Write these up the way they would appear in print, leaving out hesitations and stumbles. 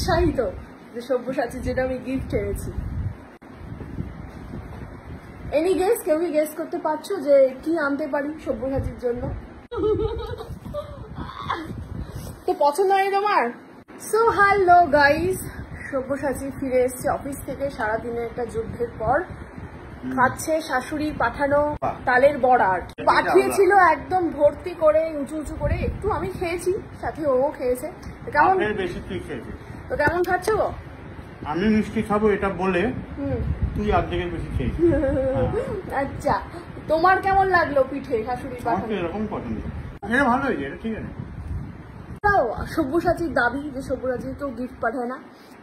উৎসাহিত যে সব্যসাচীর যেটা আমি গিফট এনেছি। এনি গেস, কেউ কি গেস করতে পারছো যে কি আনতে পারি সব্যসাচীর জন্য? তো পছন্দ হয় তোমার? সো হ্যালো গাইস, সব্যসাচী ফিরে এসছে অফিস থেকে সারাদিনের একটা যুদ্ধের পর। খাচ্ছে শাশুড়ির পাঠানো তালের বড়া। পাঠিয়েছিল একদম ভর্তি করে উঁচু উঁচু করে, একটু আমি খেয়েছি, সাথে ও খেয়েছে। কেমন বেশি তুই খেয়েছিস? তো কেমন খাচ্ছ গো? আমি মিষ্টি খাবো এটা বলে তুই অর্ধেকের বেশি খেয়েছিস। আচ্ছা, তোমার কেমন লাগলো পিঠে শাশুড়ির পাঠানো? এরকম পছন্দ, এটা ভালো হয়েছে, এটা ঠিক আছে। সব্যসাচীর দাবি যে সব্যসাচী কেউ গিফট পাঠায় না,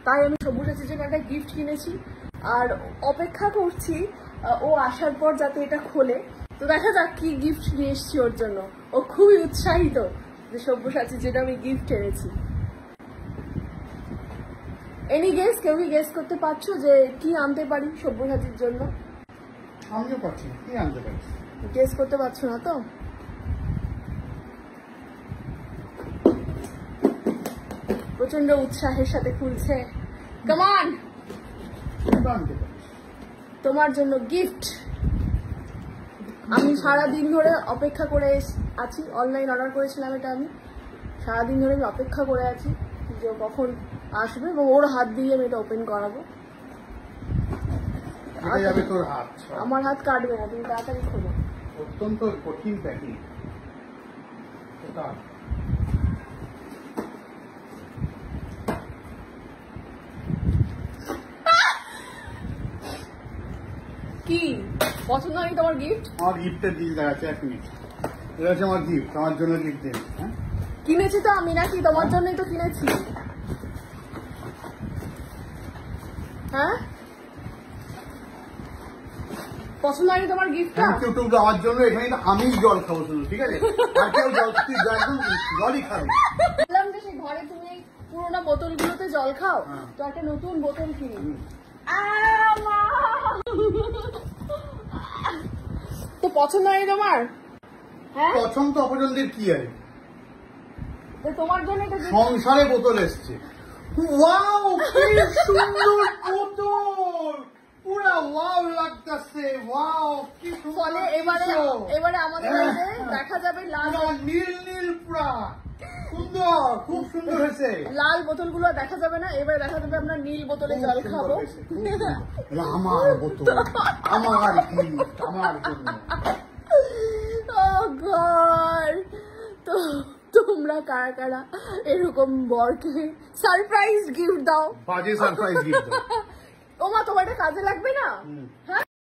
তাই আমি সব্যসাচীর জন্য একটা গিফট কিনেছি আর অপেক্ষা করছি ও আসার পর যাতে এটা খোলে। তো দেখা যাক কি গিফট নিয়ে এসছি ওর জন্য। ও খুবই উৎসাহিত যে সব্যসাচীর যেটা আমি গিফট এনেছি। এনি গেস, কেউ কি গেস করতে পারছো যে কি আনতে পারি সব্যসাচীর জন্য? আমিও পাচ্ছি না, কি আনতে পারিস? গেস করতে পারছো না তো? প্রচন্ড উৎসাহের সাথে খুলছে। কাম অন, আনতে পারিস তোমার জন্য গিফট। আমি সারাদিন ধরে অপেক্ষা করে আছি, অনলাইন অর্ডার করেছিলাম এটা। আমি সারাদিন ধরে আমি অপেক্ষা করে আছি যে কখন আসবে এবং ওর হাত দিয়ে আমি এটা ওপেন করাবো। আমার হাত কাটবে না, তুমি তাড়াতাড়ি খোলো। অত্যন্ত কঠিন প্যাকিং। কি পছন্দ হয়নি তোমার গিফট? আমার গিফটের দিকে দেখাচ্ছে, এক মিনিট। এটা হচ্ছে আমার গিফট, আমার জন্য গিফট দিন। হ্যাঁ, কিনেছি তো আমি, নাকি তোমার জন্যই তো কিনেছি। হ্যাঁ, পছন্দ হয়নি তোমার গিফটটা? আমার জন্য এখানে আমি জল খাবো শুধু, ঠিক আছে? আর কেউ জলই খাবে। বললাম যে সেই ঘরে তুমি পুরোনো বোতলগুলোতে জল খাও, তো একটা নতুন বোতল কিনি। তো পছন্দ হয়নি তোমার? হ্যাঁ, পছন্দ অপছন্দের কি আছে? তোমার জন্য সংসারে বোতল এসছে। ওয়াও, কি সুন্দর বোতল, পুরা ওয়াও লাগতেছে। ওয়াও, কি ফলে এবারে আমাদের দেখা যাবে লাল নীল নীল, পুরা সুন্দর, খুব সুন্দর হয়েছে। লাল বোতলগুলো দেখা যাবে না, এবারে দেখা যাবে আমরা নীল বোতলে জল খাবো। আমার বোতল, আমার গিফট, আমার জন্য। ও গড, তো তোমরা কারা কারা এরকম বরকে সারপ্রাইজ গিফট দাও? বাজে সারপ্রাইজ গিফট দাও। ওমা, তোমার এটা কাজে লাগবে না? হ্যাঁ,